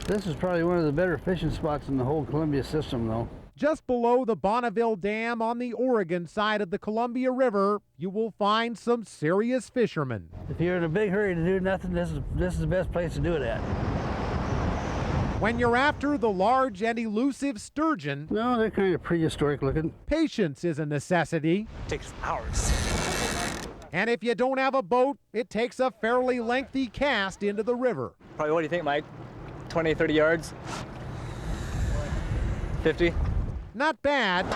This is probably one of the better fishing spots in the whole Columbia system, though. Just below the Bonneville Dam on the Oregon side of the Columbia River, you will find some serious fishermen. If you're in a big hurry to do nothing, this is the best place to do it at. When you're after the large and elusive sturgeon, No, they're kind of prehistoric looking. patience is a necessity. It takes hours. And if you don't have a boat, it takes a fairly lengthy cast into the river. Probably, what do you think, Mike? 20, 30 yards? 50? Not bad,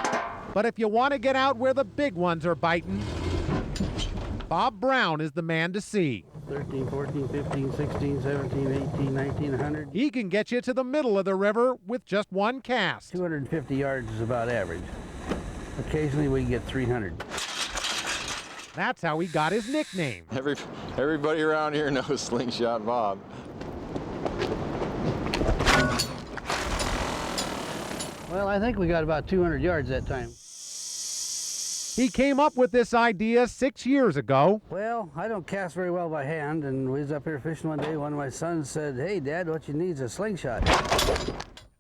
but if you want to get out where the big ones are biting, Bob Brown is the man to see. 13, 14, 15, 16, 17, 18, 19, 100. He can get you to the middle of the river with just one cast. 250 yards is about average. Occasionally we get 300. That's how he got his nickname. Everybody around here knows Slingshot Bob. Well, I think we got about 200 yards that time. He came up with this idea 6 years ago. Well, I don't cast very well by hand, and we was up here fishing one day. One of my sons said, "Hey, Dad, what you need is a slingshot."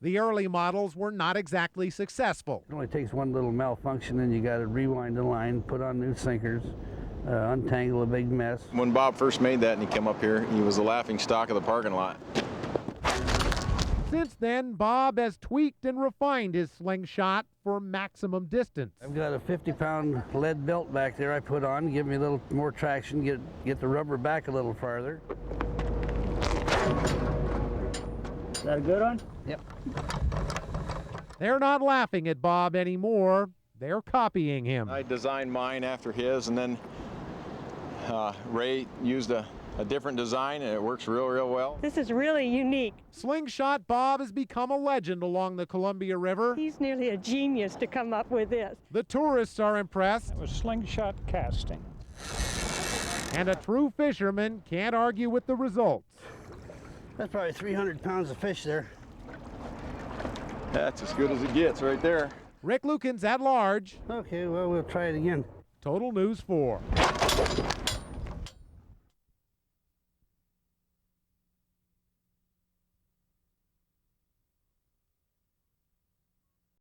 The early models were not exactly successful. It only takes one little malfunction, and you got to rewind the line, put on new sinkers, untangle a big mess. When Bob first made that and he came up here, he was the laughing stock of the parking lot. Since then, Bob has tweaked and refined his slingshot for maximum distance. I've got a 50-pound lead belt back there I put on, give me a little more traction, get the rubber back a little farther. Is that a good one? Yep. They're not laughing at Bob anymore. They're copying him. I designed mine after his, and then Ray used a different design, and it works real well. This is really unique. Slingshot Bob has become a legend along the Columbia River. He's nearly a genius to come up with this. The tourists are impressed, It was slingshot casting. and a true fisherman can't argue with the results. That's probably 300 pounds of fish there. That's as good as it gets right there. Rick Lukens at large. Okay, well, we'll try it again. Total News 4.